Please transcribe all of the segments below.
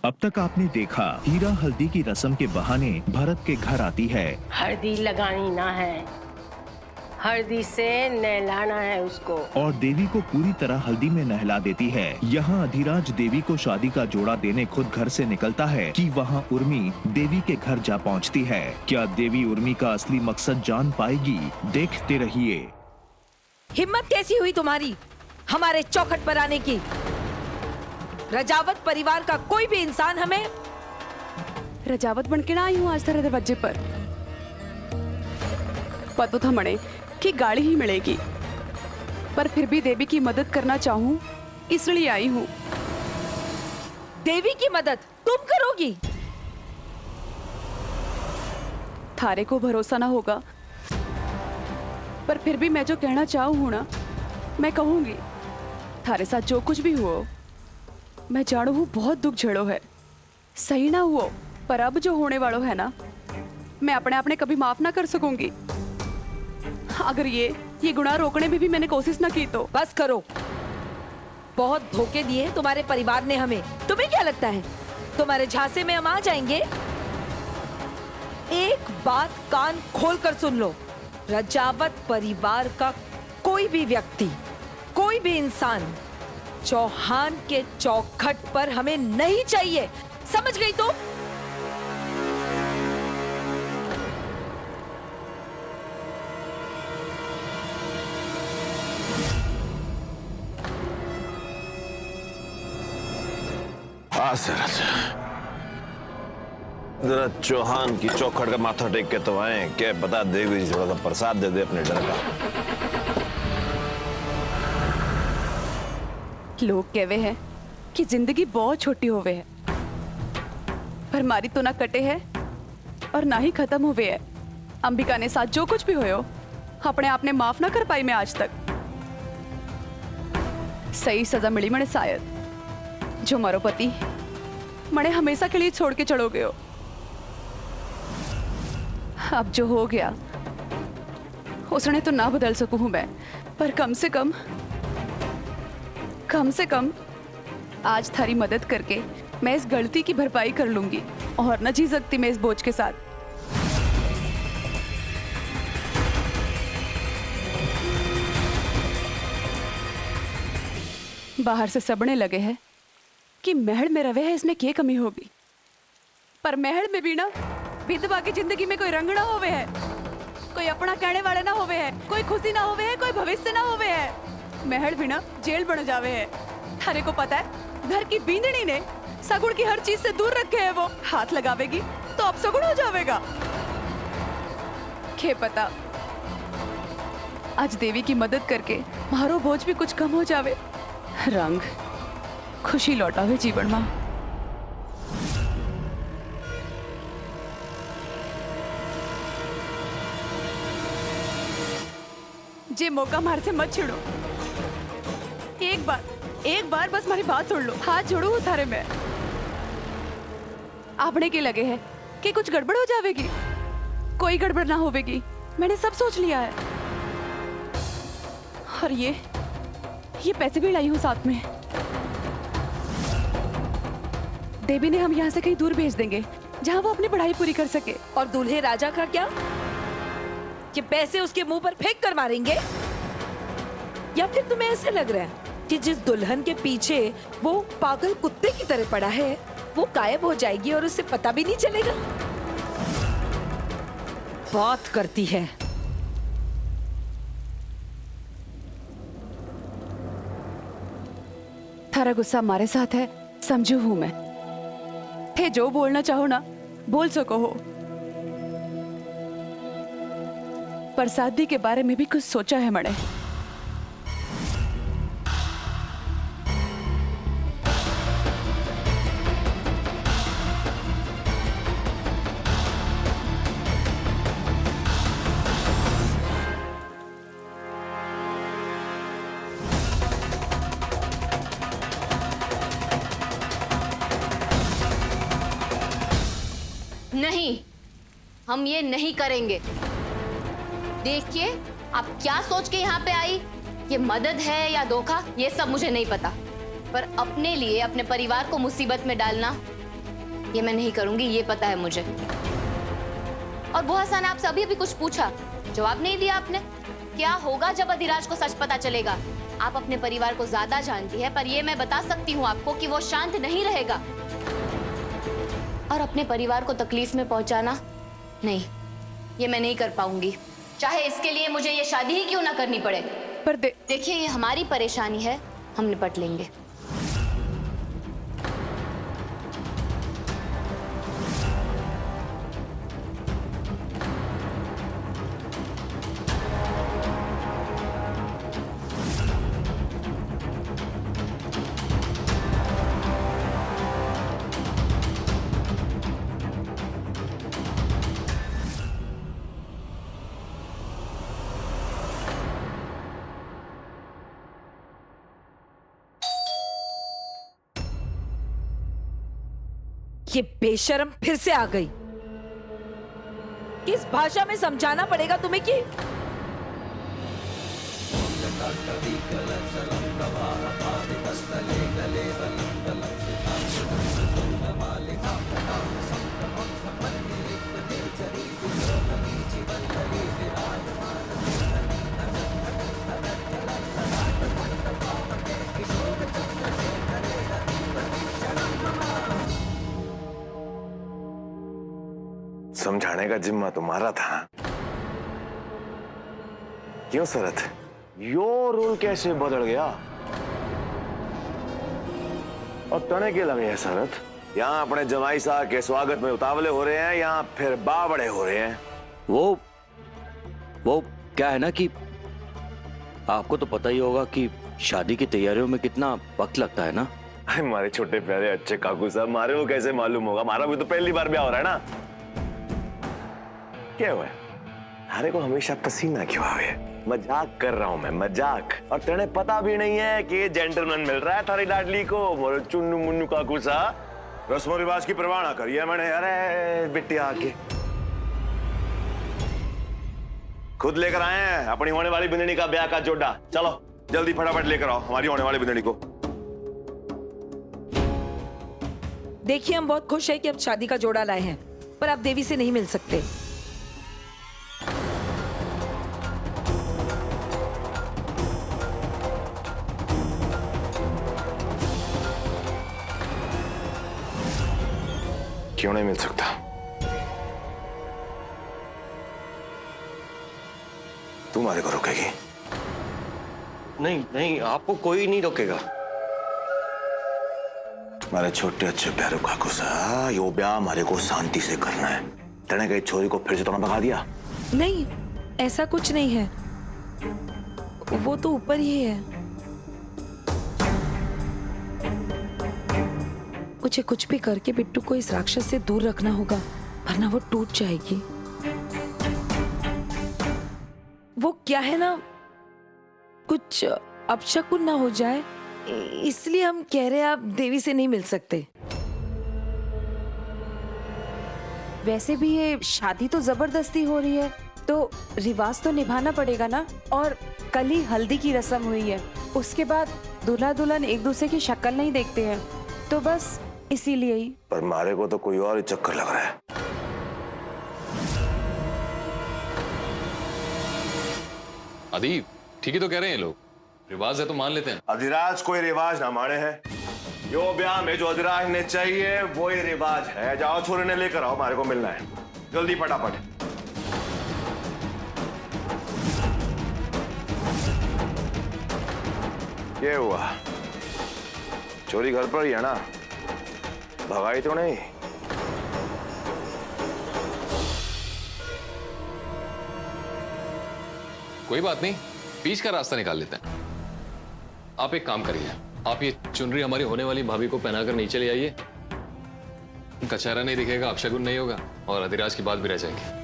अब तक आपने देखा हीरा हल्दी की रस्म के बहाने भरत के घर आती है। हल्दी लगानी ना है, हल्दी से नहलाना है उसको। और देवी को पूरी तरह हल्दी में नहला देती है। यहाँ अधिराज देवी को शादी का जोड़ा देने खुद घर से निकलता है कि वहाँ उर्मी देवी के घर जा पहुँचती है। क्या देवी उर्मी का असली मकसद जान पाएगी? देखते रहिए। हिम्मत कैसी हुई तुम्हारी हमारे चौखट पर आने की? रजावत परिवार का कोई भी इंसान हमें रजावत बन के ना आई हूँ आज तेरे दरवाजे पर। पता था मणे कि गाड़ी ही मिलेगी, पर फिर भी देवी की मदद करना चाहूँ इसलिए आई हूँ। देवी की मदद तुम करोगी? थारे को भरोसा ना होगा, पर फिर भी मैं जो कहना चाहूँ हूँ ना, मैं कहूँगी। थारे साथ जो कुछ भी हुआ मैं जानू हूँ बहुत दुख झेड़ो है, सही ना हुआ, पर अब जो होने वालों है ना, मैं अपने आप ने कभी माफ ना कर सकूंगी। अगर ये गुनाह रोकने में भी मैंने कोशिश ना की तो। बस करो, बहुत धोखे दिए हैं तुम्हारे परिवार ने हमें। तुम्हें क्या लगता है तुम्हारे झांसे में हम आ जाएंगे? एक बात कान खोलकर सुन लो, रजावत परिवार का कोई भी व्यक्ति, कोई भी इंसान चौहान के चौखट पर हमें नहीं चाहिए, समझ गई तो? जरा चौहान की चौखट का माथा टेक के तो आए, क्या बता देवी जी थोड़ा सा प्रसाद दे दे अपने डर का। लोग कहवे हैं कि जिंदगी बहुत छोटी होवे है, पर मारी तो ना कटे है और ना ही खत्म हुए है। अंबिका ने साथ जो कुछ भी होयो अपने आप ने माफ ना कर पाई मैं आज तक। सही सजा मिली मने शायद, जो मारो पति मने हमेशा के लिए छोड़ के चलो गयो। अब जो हो गया उसने तो ना बदल सकूं हूं मैं, पर कम से कम आज थारी मदद करके मैं इस गलती की भरपाई कर लूंगी और न जी सकती मैं इस बोझ के साथ। बाहर से सबने लगे हैं कि महल में रवे है, इसमें क्या कमी होगी, पर महल में भी ना विधवा की जिंदगी में कोई रंग ना होवे है, कोई अपना कहने वाले ना होवे है, कोई खुशी ना होवे है, कोई भविष्य ना होवे है। महल भी ना जेल बन जावे है। थारे को पता है घर की बींदनी ने सगुण की हर चीज से दूर रखे है, वो हाथ लगावेगी तो अब सगुण हो जावेगा। क्या पता आज देवी की मदद करके मारो बोझ भी कुछ कम हो जावे, रंग खुशी लौटावे जीवन में। जे मौका मार से मत छिड़ो, एक बार बस मेरी बात सुन लो, हाथ जोड़ू थारे में। आपने के लगे है कि कुछ गड़बड़ हो जाएगी? कोई गड़बड़ ना होवेगी, मैंने सब सोच लिया है। और ये पैसे भी लाई हूँ साथ में। देवी ने हम यहाँ से कहीं दूर भेज देंगे जहाँ वो अपनी पढ़ाई पूरी कर सके। और दूल्हे राजा का क्या, कि पैसे उसके मुंह पर फेंक कर मारेंगे? या फिर तुम्हें ऐसे लग रहा है कि जिस दुल्हन के पीछे वो पागल कुत्ते की तरह पड़ा है वो गायब हो जाएगी और उसे पता भी नहीं चलेगा? बात करती है। थारा गुस्सा हमारे साथ है, समझू हूं मैं। थे जो बोलना चाहो ना बोल सको हो, पर शादी के बारे में भी कुछ सोचा है मणे। नहीं, हम ये नहीं करेंगे। देखिए, आप क्या सोच के यहाँ पे आई, ये मदद है या धोखा, ये सब मुझे नहीं पता, पर अपने लिए अपने परिवार को मुसीबत में डालना ये मैं नहीं करूंगी, ये पता है मुझे। और बुआ सा ने आपसे अभी अभी कुछ पूछा, जवाब नहीं दिया आपने। क्या होगा जब अधिराज को सच पता चलेगा? आप अपने परिवार को ज्यादा जानती है, पर ये मैं बता सकती हूँ आपको कि वो शांत नहीं रहेगा। और अपने परिवार को तकलीफ में पहुंचाना, नहीं, ये मैं नहीं कर पाऊंगी, चाहे इसके लिए मुझे ये शादी ही क्यों ना करनी पड़े। पर देखिए, ये हमारी परेशानी है, हम निपट लेंगे। ये बेशर्म फिर से आ गई। किस भाषा में समझाना पड़ेगा तुम्हें कि समझाने का जिम्मा तुम्हारा था। क्यों शरत, यो रोल कैसे बदल गया? और तने के लगे हैं शरत? यहाँ अपने जमाई साहब के स्वागत में उतावले हो रहे हैं या फिर बावड़े हो रहे हैं? वो क्या है ना कि आपको तो पता ही होगा कि शादी की तैयारियों में कितना वक्त लगता है ना। हमारे छोटे प्यारे अच्छे काकू साहब, हमारे को कैसे मालूम होगा? हमारा भी तो पहली बार ब्याह हो रहा है ना। क्या हुआ? हमारे को हमेशा पसीना क्यों आवे? मजाक कर रहा हूं मैं, मजाक। और तेने पता भी नहीं है कि जेंटलमैन मिल रहा है थारी लाडली को। मोरे चुन्नू मुन्नू काकू साहब, रस्मों रिवाज की परवाह ना करिए। मैंने अरे बेटी आके खुद लेकर आए हैं अपनी होने वाली बिंदनी का ब्याह का जोड़ा। चलो जल्दी फटाफट लेकर आओ हमारी होने वाली बिंदनी को। देखिए, हम बहुत खुश हैं कि अब शादी का जोड़ा लाए हैं, पर आप देवी से नहीं मिल सकते। क्यों नहीं मिल सकता? तुम्हारे को रोकेगी? नहीं नहीं, आपको कोई नहीं रोकेगा। हमारे छोटे अच्छे प्यारे काकू सा, यो ब्याह हमारे को शांति से करना है। तेने कहीं छोरी को फिर से तो ना भगा दिया? नहीं, ऐसा कुछ नहीं है, वो तो ऊपर ही है। मुझे कुछ भी करके बिट्टू को इस राक्षस से दूर रखना होगा, वरना वो टूट जाएगी। वो क्या है ना, कुछ अपशकुन ना हो जाए, इसलिए हम कह रहे हैं आप देवी से नहीं मिल सकते। वैसे भी ये शादी तो जबरदस्ती हो रही है, तो रिवाज तो निभाना पड़ेगा ना। और कल ही हल्दी की रस्म हुई है, उसके बाद दूल्हा दुल्हन एक दूसरे की शक्ल नहीं देखते हैं, तो बस इसीलिए ही। पर मारे को तो कोई और ही चक्कर लग रहा है। अदीब, ठीक ही तो कह रहे हैं लोग, रिवाज है तो मान लेते हैं। अधिराज कोई रिवाज ना माने हैं। यो ब्याह में जो अधिराज ने चाहिए वो ही रिवाज है। जाओ छोरे ने लेकर आओ, हमारे को मिलना है जल्दी फटाफट। ये हुआ, चोरी घर पर ही है ना, भगाई तो नहीं? कोई बात नहीं, बीच का रास्ता निकाल लेते हैं। आप एक काम करिए, आप ये चुनरी हमारी होने वाली भाभी को पहनाकर नीचे ले आइए। उनका चेहरा नहीं दिखेगा, अपशगुन नहीं होगा, और अधिराज की बात भी रह जाएगी।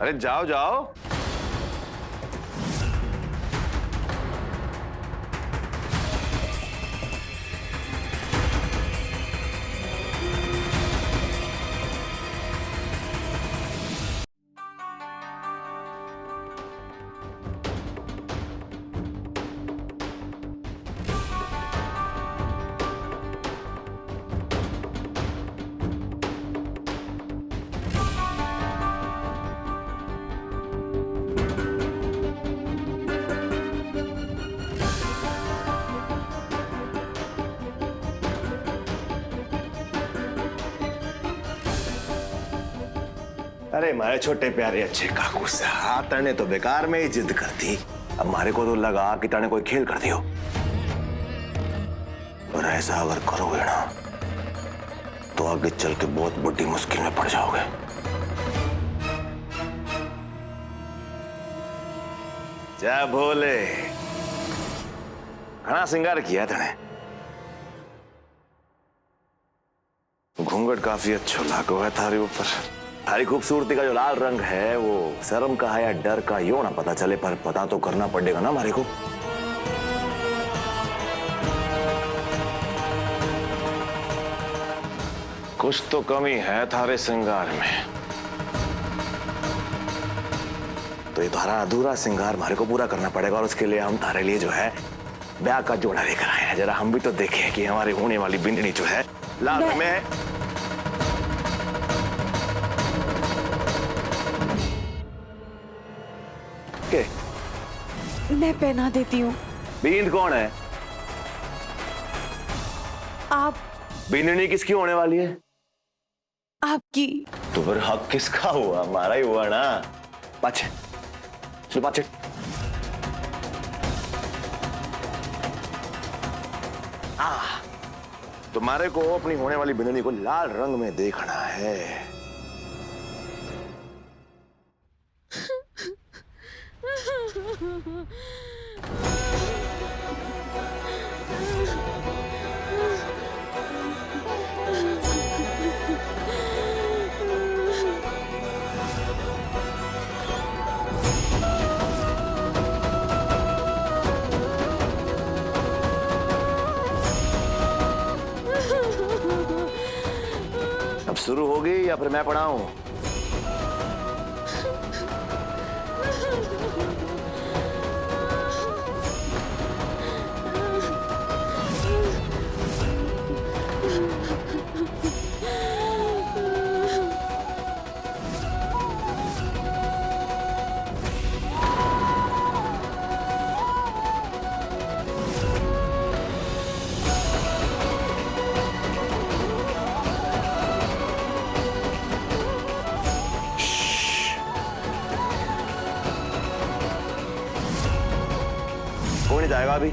अरे जाओ जाओ। अरे मारे छोटे प्यारे अच्छे काकू सा, तने तो बेकार में ही जिद करती। अब मारे को तो लगा कि तने कोई खेल कर दियो, पर ऐसा अगर करोगे ना तो आगे चल के बहुत बड़ी मुश्किल में पड़ जाओगे। जय भोले। घना श्रृंगार किया तने, घूंघट काफी अच्छा लागो है थारे ऊपर। थारी खूबसूरती का जो लाल रंग है वो शर्म का है या डर का, यो ना पता चले, पर पता तो करना पड़ेगा ना हमारे को। कुछ तो कमी है थारे श्रृंगार में, तो ये थारा अधूरा श्रृंगार हमारे को पूरा करना पड़ेगा। और उसके लिए हम थारे लिए जो है ब्याह का जोड़ा लेकर आए हैं। जरा हम भी तो देखें कि हमारी होने वाली बिंदनी जो है लाल रंग में है। के? मैं पहना देती हूँ। बींद कौन है? आप। बिंदनी किसकी होने वाली है? आपकी। तो फिर हक किसका हुआ? हमारा ही हुआ ना। पाछे चलो, पाछे। तुम्हारे को अपनी होने वाली बिंदनी को लाल रंग में देखना है। अब शुरू होगी या फिर मैं पढ़ाऊं? कौन जाएगा अभी?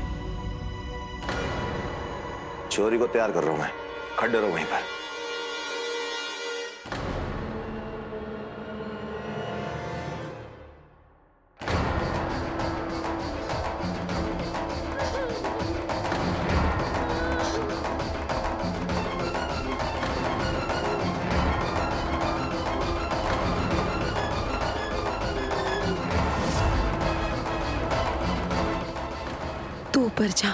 चोरी को तैयार कर रहा हूं मैं, खड़े रहो वहीं पर। तू ऊपर जा।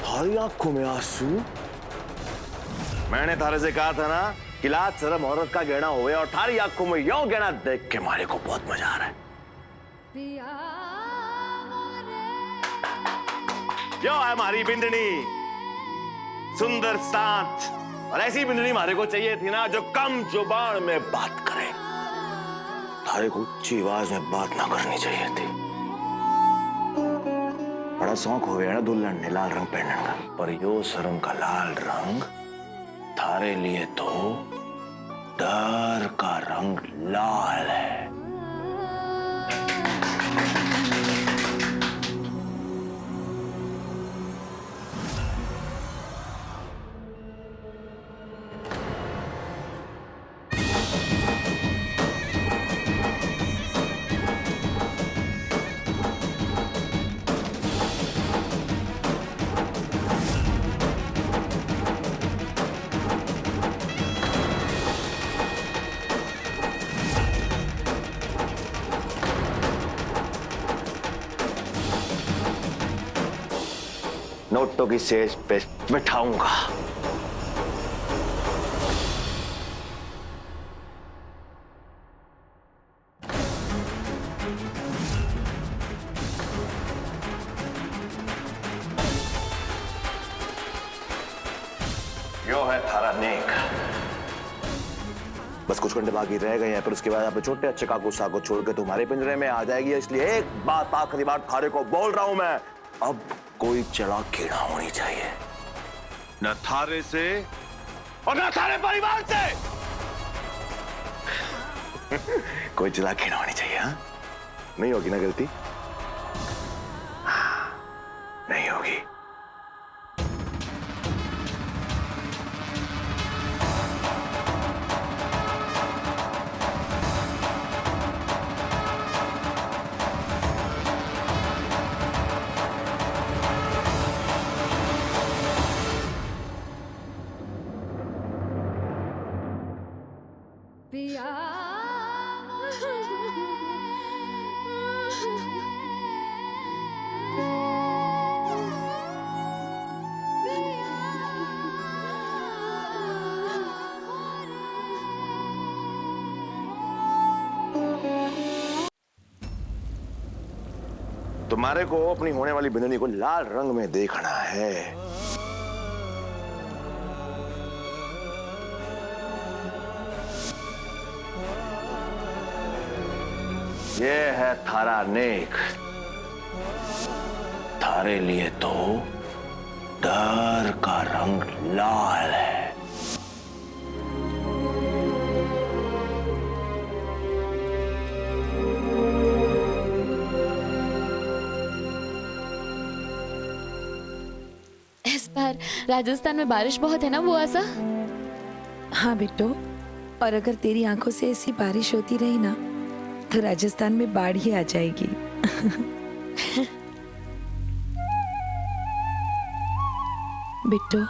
थारी आंखों में आंसू? मैंने थारे से कहा था ना कि लाज शर्म औरत का गहना हुए, और थारी आंखों में यो गहना देख के मारे को बहुत मजा आ रहा है। यो है हमारी बिंदनी, सुंदर साथ। और ऐसी बिंदनी मारे को चाहिए थी ना जो कम जुबान में बात करे। थारे को ऊंची आवाज में बात ना करनी चाहिए थी। बड़ा शौक हो गया ना दुल्हन ने लाल रंग पहनने का, पर यो शर्म का लाल रंग थारे लिए तो डर का रंग लाल है। नोटों की सेज पे बिठाऊंगा। यो है थारा नेक। बस कुछ घंटे बाकी रह गए हैं, फिर उसके बाद अपने छोटे अच्छे काकू सा को छोड़ के तुम्हारे पिंजरे में आ जाएगी। इसलिए एक बात आखिरी बार थारे को बोल रहा हूं मैं, अब कोई चला कीड़ा होनी चाहिए, न थारे से और न थारे परिवार से। कोई चला कीड़ा होनी चाहिए। हाँ, नहीं होगी ना गलती? नहीं होगी। तुम्हारे को अपनी होने वाली बिंदनी को लाल रंग में देखना है। ये है थारा नेक। थारे लिए तो डर का रंग लाल है। इस बार राजस्थान में बारिश बहुत है ना बुआ सा? हाँ बिट्टू, और अगर तेरी आंखों से ऐसी बारिश होती रही ना तो राजस्थान में बाढ़ ही आ जाएगी। बिट्टू,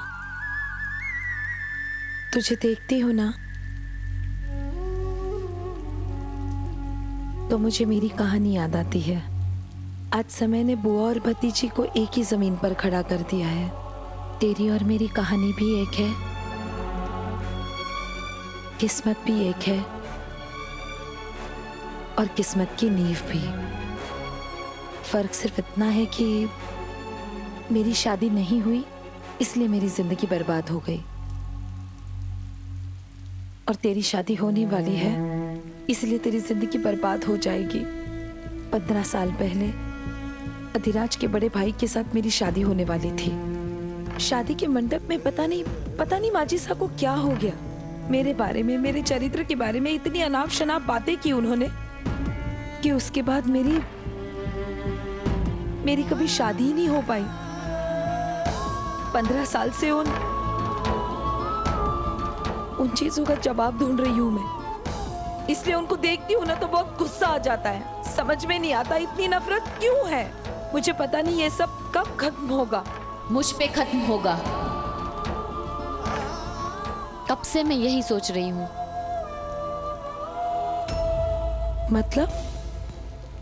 तुझे देखती हूँ ना तो मुझे मेरी कहानी याद आती है। आज समय ने बुआ और भतीजी को एक ही जमीन पर खड़ा कर दिया है। तेरी और मेरी कहानी भी एक है, किस्मत भी एक है और किस्मत की नींव भी। फर्क सिर्फ इतना है कि मेरी शादी नहीं हुई इसलिए मेरी जिंदगी बर्बाद हो गई, और तेरी शादी होने वाली है इसलिए तेरी जिंदगी बर्बाद हो जाएगी। 15 साल पहले अधिराज के बड़े भाई के साथ मेरी शादी होने वाली थी। शादी के मंडप में पता नहीं माजी सा को क्या हो गया। मेरे बारे में, मेरे चरित्र के बारे में इतनी अनाप शनाप बातें की उन्होंने कि उसके बाद मेरी कभी शादी ही नहीं हो पाई। 15 साल से उन चीजों का जवाब ढूंढ रही हूं मैं। इसलिए उनको देखती हूं ना तो बहुत गुस्सा आ जाता है। समझ में नहीं आता इतनी नफरत क्यों है। मुझे पता नहीं ये सब कब खत्म होगा। मुझ पे खत्म होगा। कब से मैं यही सोच रही हूँ। मतलब?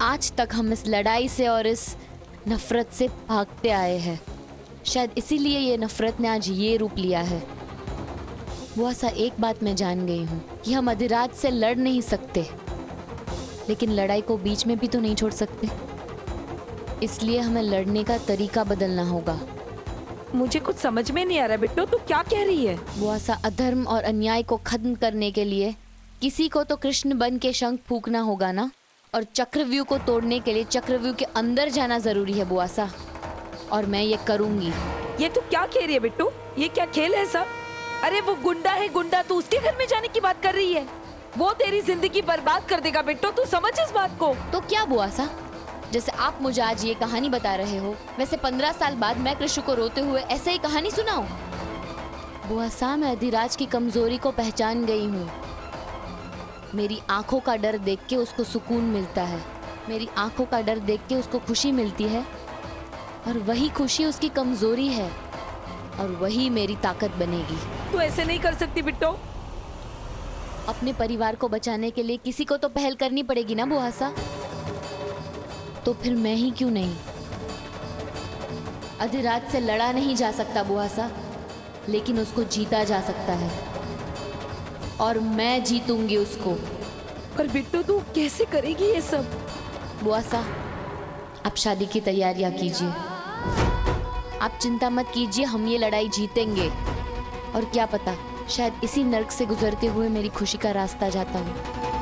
आज तक हम इस लड़ाई से और इस नफरत से भागते आए हैं। शायद इसीलिए ये नफरत ने आज ये रूप लिया है। वो ऐसा एक बात मैं जान गई हूँ कि हम अधिराज से लड़ नहीं सकते, लेकिन लड़ाई को बीच में भी तो नहीं छोड़ सकते। इसलिए हमें लड़ने का तरीका बदलना होगा। मुझे कुछ समझ में नहीं आ रहा बिट्टू, तू क्या कह रही है? वो ऐसा अधर्म और अन्याय को खत्म करने के लिए किसी को तो कृष्ण बन के शंख फूंकना होगा ना, और चक्रव्यूह को तोड़ने के लिए चक्रव्यूह के अंदर जाना जरूरी है बुआसा, और मैं ये करूंगी। ये तू क्या कह रही है बिट्टू? ये क्या खेल है सब? अरे वो गुंडा है गुंडा, तू उसके घर में जाने की बात कर रही है? वो तेरी जिंदगी बर्बाद कर देगा बिट्टू, तू समझ इस बात को। तो क्या बुआसा, जैसे आप मुझे आज ये कहानी बता रहे हो, वैसे 15 साल बाद मैं कृष्ण को रोते हुए ऐसे ही कहानी सुनाऊं? बुआसा, मैं अधिराज की कमजोरी को पहचान गई हूँ। मेरी आंखों का डर देख के उसको सुकून मिलता है, मेरी आंखों का डर देख के उसको खुशी मिलती है, और वही खुशी उसकी कमजोरी है, और वही मेरी ताकत बनेगी। तू ऐसे नहीं कर सकती बिट्टू। अपने परिवार को बचाने के लिए किसी को तो पहल करनी पड़ेगी ना बुआसा, तो फिर मैं ही क्यों नहीं? अधिराज से लड़ा नहीं जा सकता बुआसा, लेकिन उसको जीता जा सकता है, और मैं जीतूंगी उसको। पर बिट्टू तू कैसे करेगी ये सब? बुआसा, आप शादी की तैयारियां कीजिए। आप चिंता मत कीजिए, हम ये लड़ाई जीतेंगे, और क्या पता शायद इसी नर्क से गुजरते हुए मेरी खुशी का रास्ता जाता हूँ।